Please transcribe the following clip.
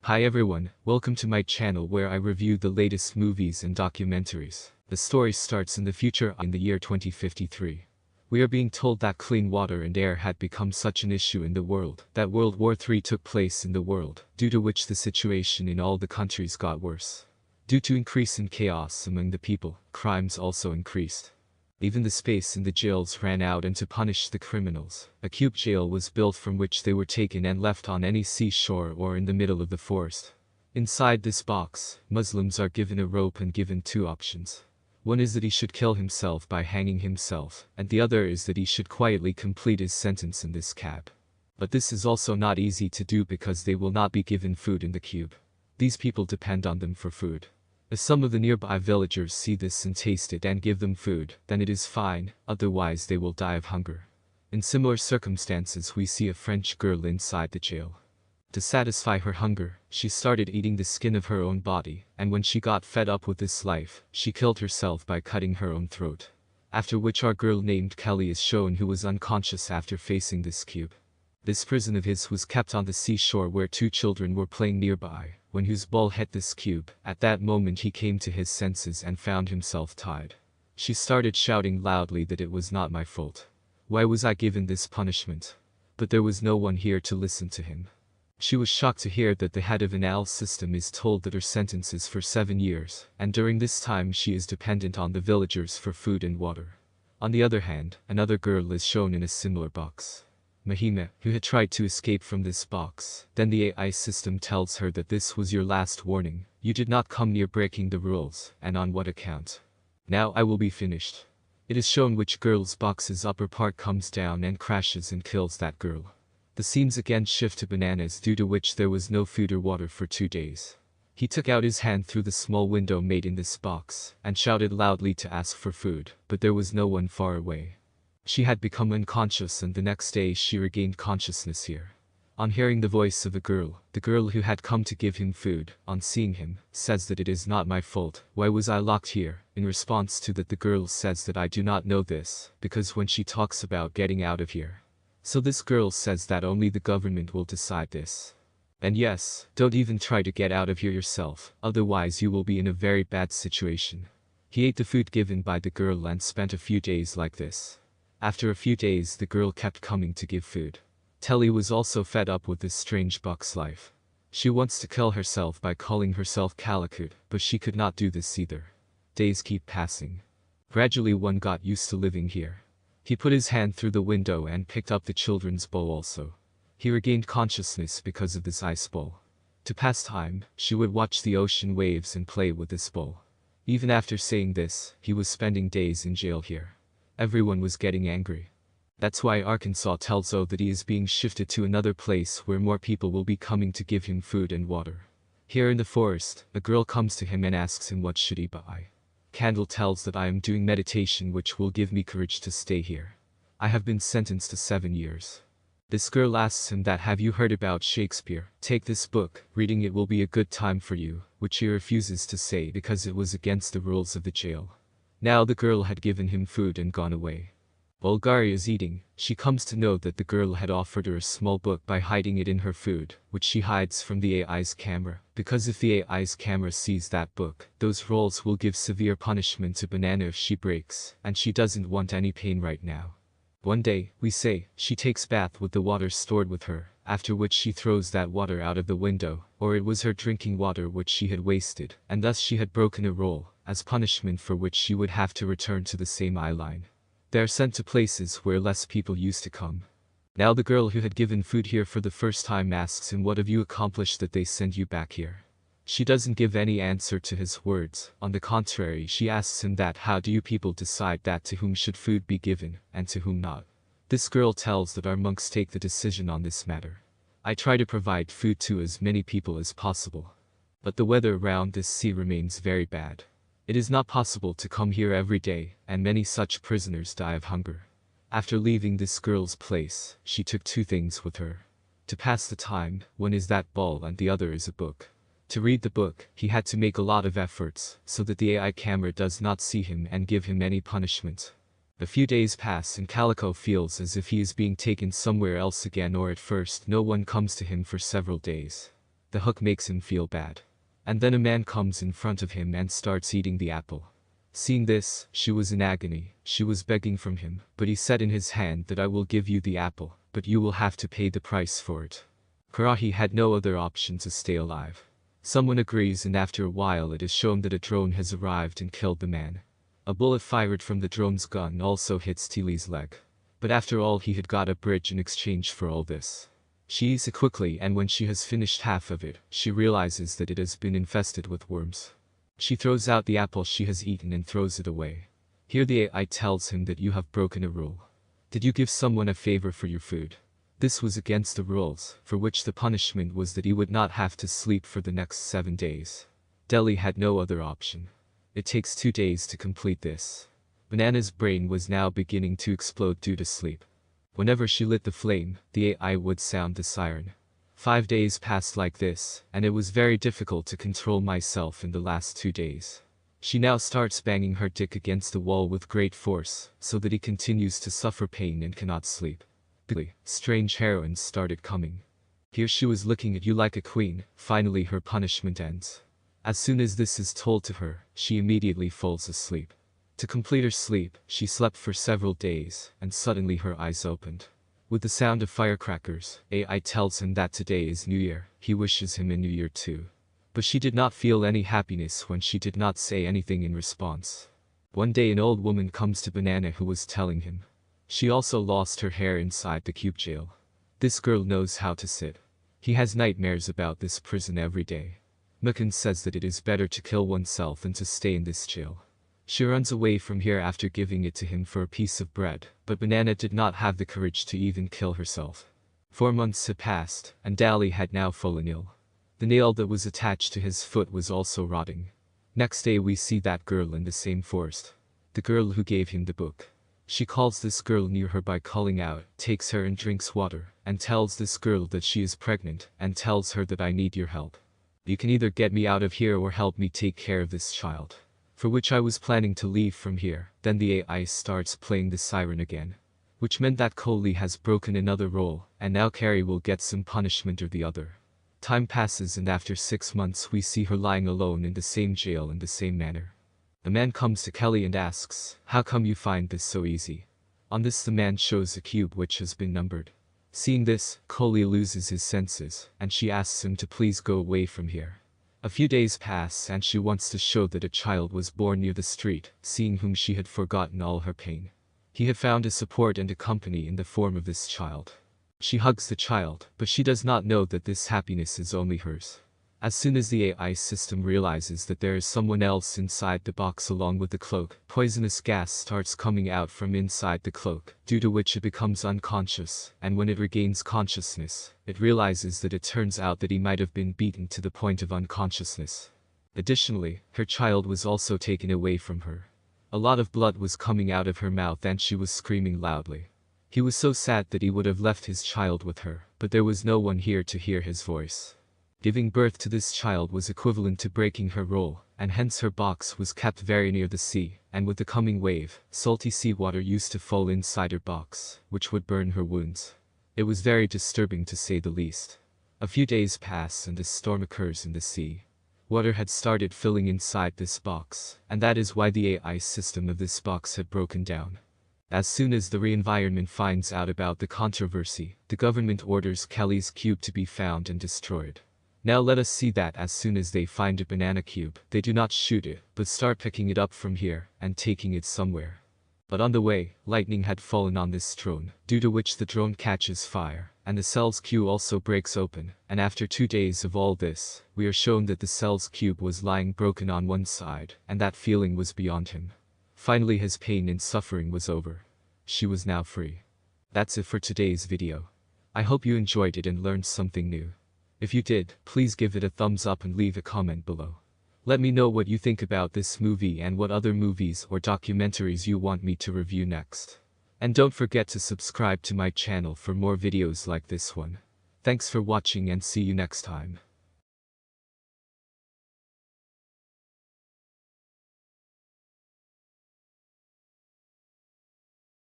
Hi everyone, welcome to my channel where I review the latest movies and documentaries. The story starts in the future in the year 2053. We are being told that clean water and air had become such an issue in the world that World War III took place in the world, due to which the situation in all the countries got worse. Due to increase in chaos among the people, crimes also increased. Even the space in the jails ran out, and to punish the criminals, a cube jail was built from which they were taken and left on any seashore or in the middle of the forest. Inside this box, Muslims are given a rope and given two options. One is that he should kill himself by hanging himself, and the other is that he should quietly complete his sentence in this cab. But this is also not easy to do because they will not be given food in the cube. These people depend on them for food. If some of the nearby villagers see this and taste it and give them food, then it is fine, otherwise they will die of hunger. In similar circumstances we see a French girl inside the jail. To satisfy her hunger, she started eating the skin of her own body, and when she got fed up with this life, she killed herself by cutting her own throat. After which our girl named Kelly is shown, who was unconscious after facing this cube. This prison of his was kept on the seashore where two children were playing nearby. When whose ball hit this cube, at that moment he came to his senses and found himself tied. She started shouting loudly that it was not my fault. Why was I given this punishment? But there was no one here to listen to him. She was shocked to hear that the head of the penal system is told that her sentence is for 7 years, and during this time she is dependent on the villagers for food and water. On the other hand, another girl is shown in a similar box. Mahima, who had tried to escape from this box. Then the AI system tells her that this was your last warning. You did not come near breaking the rules, and on what account? Now I will be finished. It is shown which girl's box's upper part comes down and crashes and kills that girl. The scenes again shift to bananas, due to which there was no food or water for 2 days. He took out his hand through the small window made in this box, and shouted loudly to ask for food, but there was no one far away. She had become unconscious, and the next day she regained consciousness here. On hearing the voice of the girl who had come to give him food, on seeing him, says that it is not my fault. Why was I locked here? In response to that, the girl says that I do not know this, because when she talks about getting out of here. So this girl says that only the government will decide this. And yes, don't even try to get out of here yourself, otherwise you will be in a very bad situation. He ate the food given by the girl and spent a few days like this. After a few days the girl kept coming to give food. Telly was also fed up with this strange box life. She wants to kill herself by calling herself Calicut, but she could not do this either. Days keep passing. Gradually one got used to living here. He put his hand through the window and picked up the children's bowl also. He regained consciousness because of this ice bowl. To pass time, she would watch the ocean waves and play with this bowl. Even after saying this, he was spending days in jail here. Everyone was getting angry. That's why Arkansas tells O that he is being shifted to another place where more people will be coming to give him food and water. Here in the forest, a girl comes to him and asks him what should he buy. Candle tells that I am doing meditation which will give me courage to stay here. I have been sentenced to 7 years. This girl asks him that have you heard about Shakespeare? Take this book, reading it will be a good time for you, which he refuses to say because it was against the rules of the jail. Now the girl had given him food and gone away. While Gary is eating, she comes to know that the girl had offered her a small book by hiding it in her food, which she hides from the AI's camera, because if the AI's camera sees that book, those rolls will give severe punishment to Banana if she breaks, and she doesn't want any pain right now. One day, we say, she takes bath with the water stored with her, after which she throws that water out of the window, or it was her drinking water which she had wasted, and thus she had broken a rule, as punishment for which she would have to return to the same eye line. They are sent to places where less people used to come. Now the girl who had given food here for the first time asks him what have you accomplished that they send you back here. She doesn't give any answer to his words. On the contrary, she asks him that how do you people decide that to whom should food be given, and to whom not. This girl tells that our monks take the decision on this matter. I try to provide food to as many people as possible. But the weather around this sea remains very bad. It is not possible to come here every day, and many such prisoners die of hunger. After leaving this girl's place, she took 2 things with her. To pass the time, one is that ball and the other is a book. To read the book, he had to make a lot of efforts, so that the AI camera does not see him and give him any punishment. A few days pass and Calico feels as if he is being taken somewhere else again, or at first no one comes to him for several days. The hook makes him feel bad. And then a man comes in front of him and starts eating the apple. Seeing this, she was in agony. She was begging from him, but he said in his hand that I will give you the apple, but you will have to pay the price for it. Karahi had no other option to stay alive. Someone agrees, and after a while it is shown that a drone has arrived and killed the man. A bullet fired from the drone's gun also hits Tili's leg. But after all, he had got a bridge in exchange for all this. She eats it quickly, and when she has finished half of it, she realizes that it has been infested with worms. She throws out the apple she has eaten and throws it away. Here the AI tells him that you have broken a rule. Did you give someone a favor for your food? This was against the rules, for which the punishment was that he would not have to sleep for the next 7 days. Delhi had no other option. It takes 2 days to complete this. Banana's brain was now beginning to explode due to sleep. Whenever she lit the flame, the AI would sound the siren. 5 days passed like this, and it was very difficult to control myself in the last 2 days. She now starts banging her dick against the wall with great force, so that he continues to suffer pain and cannot sleep. Strange heroines started coming. Here she was looking at you like a queen. Finally her punishment ends. As soon as this is told to her, she immediately falls asleep. To complete her sleep, she slept for several days, and suddenly her eyes opened. With the sound of firecrackers, AI tells him that today is New Year. He wishes him a New Year too. But she did not feel any happiness when she did not say anything in response. One day an old woman comes to Banana who was telling him. She also lost her hair inside the cube jail. This girl knows how to sit. He has nightmares about this prison every day. Mukan says that it is better to kill oneself than to stay in this jail. She runs away from here after giving it to him for a piece of bread, but Banana did not have the courage to even kill herself. 4 months had passed, and Dali had now fallen ill. The nail that was attached to his foot was also rotting. Next day we see that girl in the same forest. The girl who gave him the book. She calls this girl near her by calling out, takes her and drinks water, and tells this girl that she is pregnant, and tells her that I need your help. You can either get me out of here or help me take care of this child. For which I was planning to leave from here. Then the AI starts playing the siren again. Which meant that Kohli has broken another rule, and now Carrie will get some punishment or the other. Time passes, and after 6 months we see her lying alone in the same jail in the same manner. The man comes to Kelly and asks, how come you find this so easy? On this the man shows a cube which has been numbered. Seeing this, Kohli loses his senses, and she asks him to please go away from here. A few days pass, and she wants to show that a child was born near the street, seeing whom she had forgotten all her pain. He had found a support and a company in the form of this child. She hugs the child, but she does not know that this happiness is only hers. As soon as the AI system realizes that there is someone else inside the box along with the cloak, poisonous gas starts coming out from inside the cloak, due to which it becomes unconscious, and when it regains consciousness, it realizes that it turns out that he might have been beaten to the point of unconsciousness. Additionally, her child was also taken away from her. A lot of blood was coming out of her mouth and she was screaming loudly. He was so sad that he would have left his child with her, but there was no one here to hear his voice. Giving birth to this child was equivalent to breaking her rule, and hence her box was kept very near the sea, and with the coming wave, salty seawater used to fall inside her box, which would burn her wounds. It was very disturbing to say the least. A few days pass and a storm occurs in the sea. Water had started filling inside this box, and that is why the AI system of this box had broken down. As soon as the re-environment finds out about the controversy, the government orders Kelly's cube to be found and destroyed. Now let us see that as soon as they find a banana cube, they do not shoot it, but start picking it up from here, and taking it somewhere. But on the way, lightning had fallen on this drone, due to which the drone catches fire, and the cell's cube also breaks open, and after 2 days of all this, we are shown that the cell's cube was lying broken on one side, and that feeling was beyond him. Finally his pain and suffering was over. She was now free. That's it for today's video. I hope you enjoyed it and learned something new. If you did, please give it a thumbs up and leave a comment below. Let me know what you think about this movie and what other movies or documentaries you want me to review next. And don't forget to subscribe to my channel for more videos like this one. Thanks for watching and see you next time.